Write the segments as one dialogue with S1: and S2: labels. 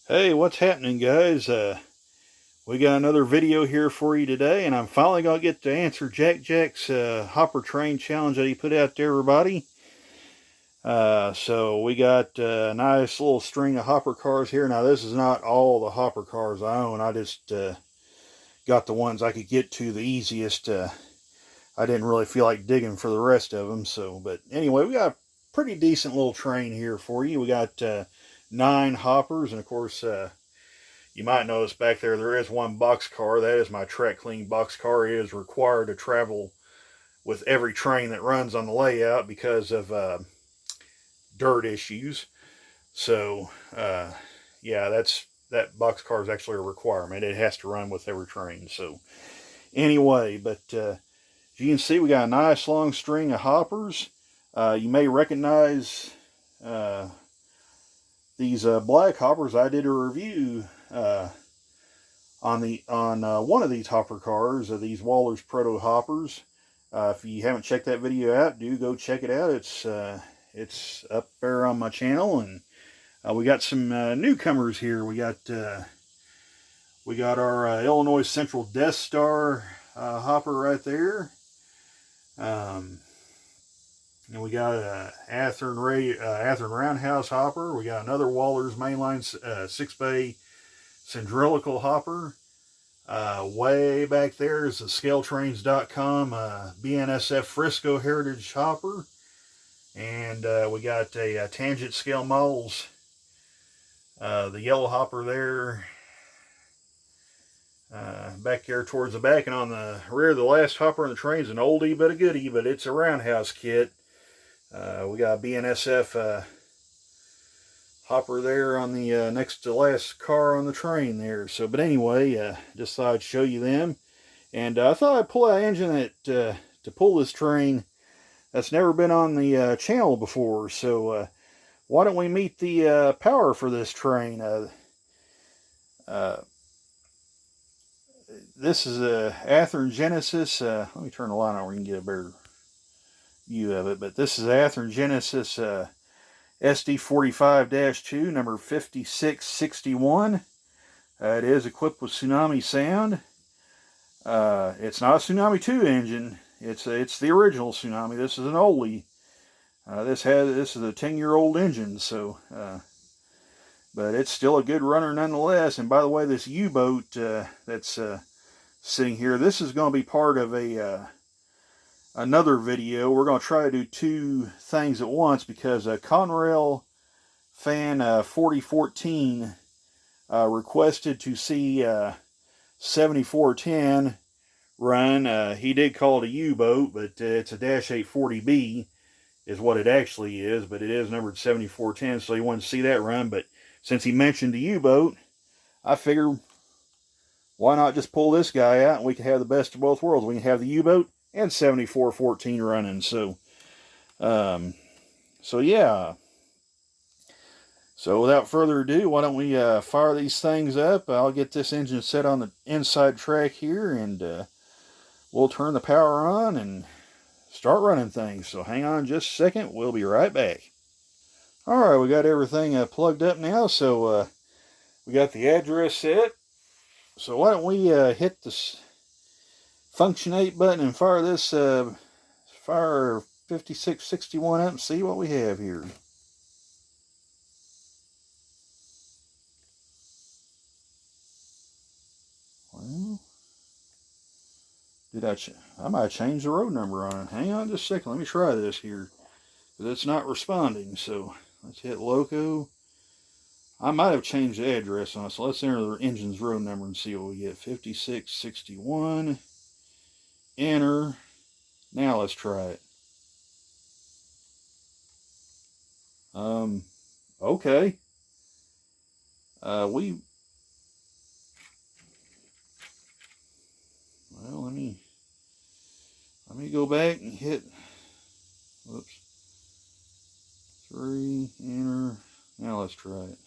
S1: Hey, what's happening, guys? We got another video here for you today, and I'm finally going to get to answer Jac'S hopper train challenge that he put out to everybody. So we got a nice little string of hopper cars here. Now, this is not all the hopper cars I own. I just got the ones I could get to the easiest. I didn't really feel like digging for the rest of them. But anyway, we got a pretty decent little train here for you. We got 9 hoppers, and of course, you might notice back there is one box car. That is my track clean box car. It is required to travel with every train that runs on the layout because of dirt issues. So yeah, that box car is actually a requirement. It has to run with every train. So anyway, but as you can see, we got a nice long string of hoppers. You may recognize these black hoppers. I did a review on one of these hopper cars, these Waller's Proto hoppers. If you haven't checked that video out, do go check it out. It's up there on my channel, and we got some newcomers here. We got our Illinois Central Death Star hopper right there. And we got a Atherogenesis Roundhouse hopper. We got another Waller's Mainline 6-bay Cylindrical hopper. Way back there is the ScaleTrains.com BNSF Frisco Heritage hopper. And we got a Tangent Scale Models, the yellow hopper there. Back there towards the back, and on the rear of the last hopper on the train is an oldie but a goodie, but it's a roundhouse kit. We got a BNSF hopper there on the next to last car on the train there. So, but anyway, just thought I'd show you them. And I thought I'd pull out an engine that to pull this train that's never been on the channel before. So why don't we meet the power for this train? This is a Atherogenesis. Let me turn the light on where you can get a better view of it. But this is Atherogenesis SD45-2, number 5661. It is equipped with Tsunami sound. It's not a Tsunami 2 engine. It's the original Tsunami. This is an oldie. This is a 10-year-old engine. So, but it's still a good runner nonetheless. And by the way, this U-boat that's sitting here, this is going to be part of another video. We're going to try to do 2 things at once because CONRAILFan4014 requested to see 7410 run. He did call it a U-boat, but it's a Dash 840B is what it actually is, but it is numbered 7410, so he wanted to see that run. But since he mentioned the U-boat, I figured, why not just pull this guy out and we can have the best of both worlds. We can have the U-boat and 7414 running. So yeah. So without further ado, why don't we fire these things up? I'll get this engine set on the inside track here, and we'll turn the power on and start running things. So hang on just a second. We'll be right back. Alright, we got everything plugged up now. So we got the address set. So why don't we hit the function 8 button and fire this fire 5661 up and see what we have here. Well, I might change the road number on it. Hang on just a second. Let me try this here, because it's not responding. So let's hit loco. I might have changed the address on it, so let's enter the engine's road number and see what we get. 5661. Enter. Now let's try it. Okay. Well, let me go back and hit, whoops, 3, enter. Now let's try it.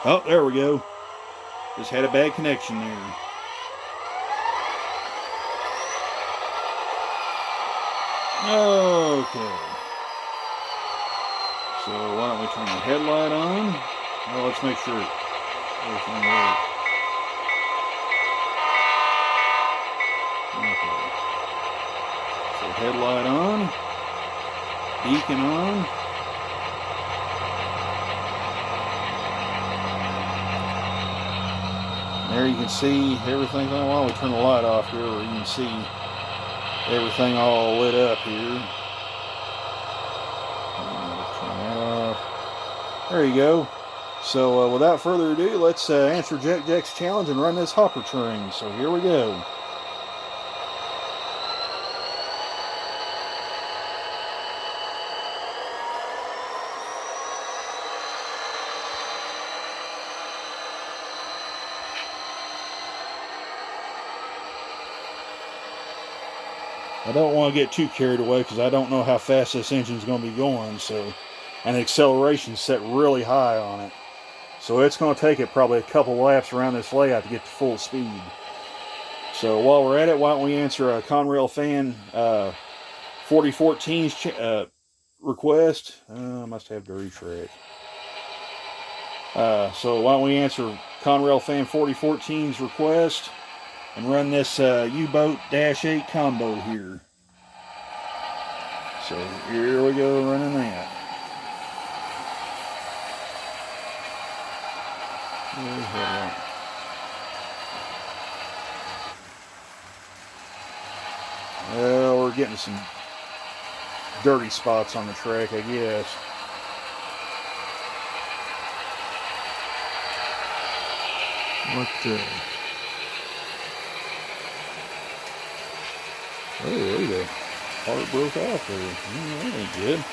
S1: Oh, there we go. Just had a bad connection there. Okay. So why don't we turn the headlight on? Well, let's make sure everything works. Okay. So headlight on, beacon on. There you can see everything. Why don't we turn the light off here where you can see everything all lit up here. Turn that off. There you go. So without further ado, let's answer Jac'S challenge and run this hopper train. So here we go. I don't want to get too carried away because I don't know how fast this engine's going to be going. So, and the acceleration's set really high on it. So it's going to take it probably a couple laps around this layout to get to full speed. So while we're at it, why don't we answer a CONRAILFan4014's request. I must have dirty track. So why don't we answer CONRAILFan4014's request and run this U-boat -8 combo here. So here we go, running that. Well, we're getting some dirty spots on the track, I guess. What the... Oh, look at that. Part broke off there. That ain't good.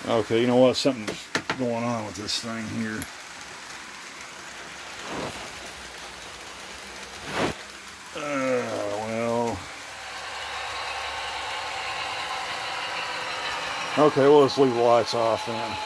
S1: Okay, you know what? Something's going on with this thing here. Well. Okay, well, let's leave the lights off then.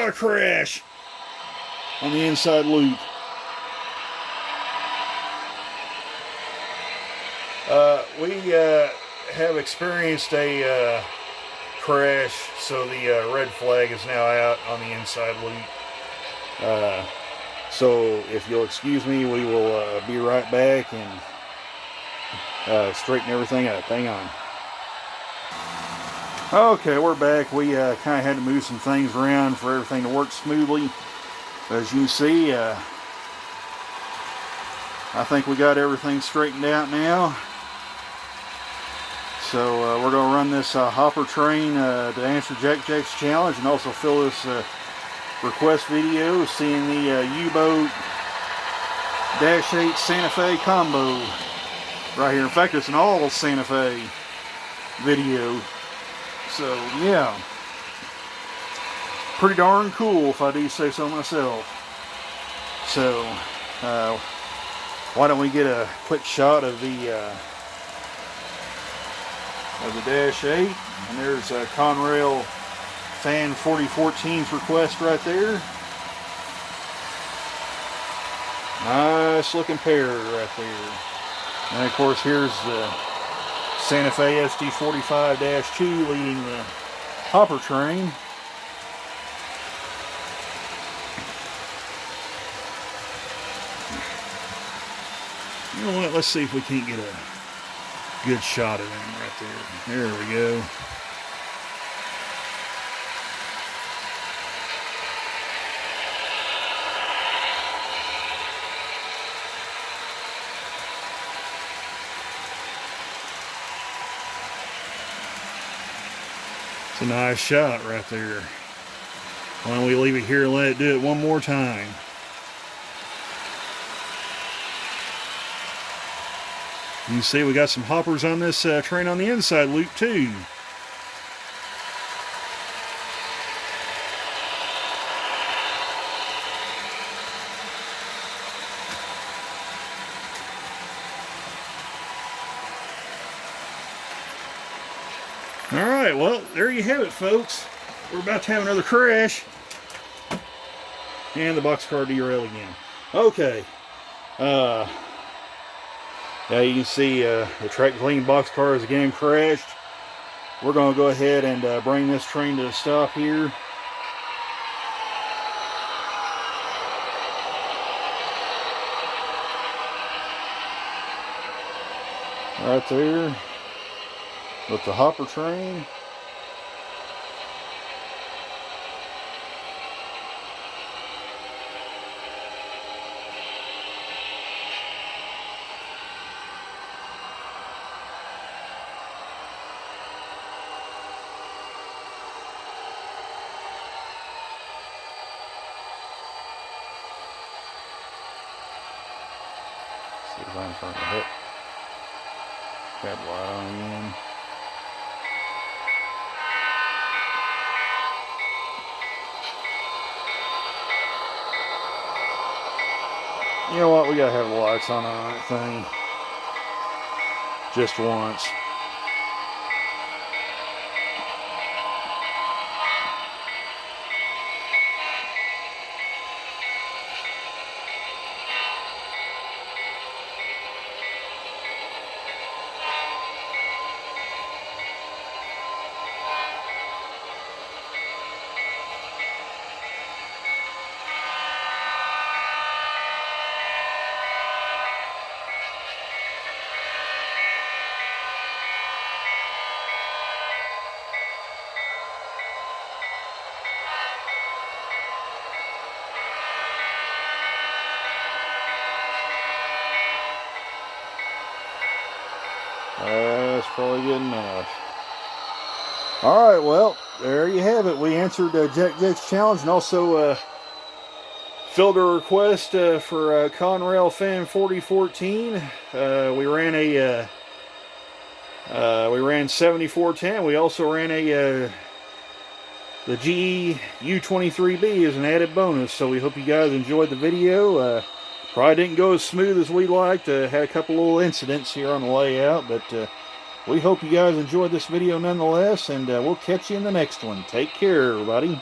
S1: A crash on the inside loop. We have experienced a crash, so the red flag is now out on the inside loop. So if you'll excuse me, we will be right back and straighten everything up. Hang on. Okay, we're back. We kind of had to move some things around for everything to work smoothly. As you can see, I think we got everything straightened out now. So we're going to run this hopper train to answer Jac'S challenge and also fill this request video seeing the U-boat -8 Santa Fe combo right here. In fact, it's an all Santa Fe video. So, yeah, pretty darn cool if I do say so myself. So, why don't we get a quick shot of the -8, and there's CONRAILFan4014's request right there. Nice looking pair right there. And of course, here's the Santa Fe SD45-2 leading the hopper train. You know what? Let's see if we can't get a good shot of him right there. There we go. It's a nice shot right there. Why don't we leave it here and let it do it one more time? You can see we got some hoppers on this train on the inside loop too. Alright, well, there you have it, folks. We're about to have another crash. And the boxcar derailed again. Okay. Now you can see the track clean boxcar has again crashed. We're going to go ahead and bring this train to a stop here. Right there with the hopper train. See if I can turn the hook. Got light on again. You know what? We gotta have the lights on that thing. Just once. That's probably good enough. Alright, well, there you have it. We answered Jac'S challenge and also filled a request for CONRAILFAN4014. We ran 7410. We also ran the GE U23B as an added bonus. So we hope you guys enjoyed the video. Probably didn't go as smooth as we liked. Had a couple little incidents here on the layout, but we hope you guys enjoyed this video nonetheless, and we'll catch you in the next one. Take care, everybody.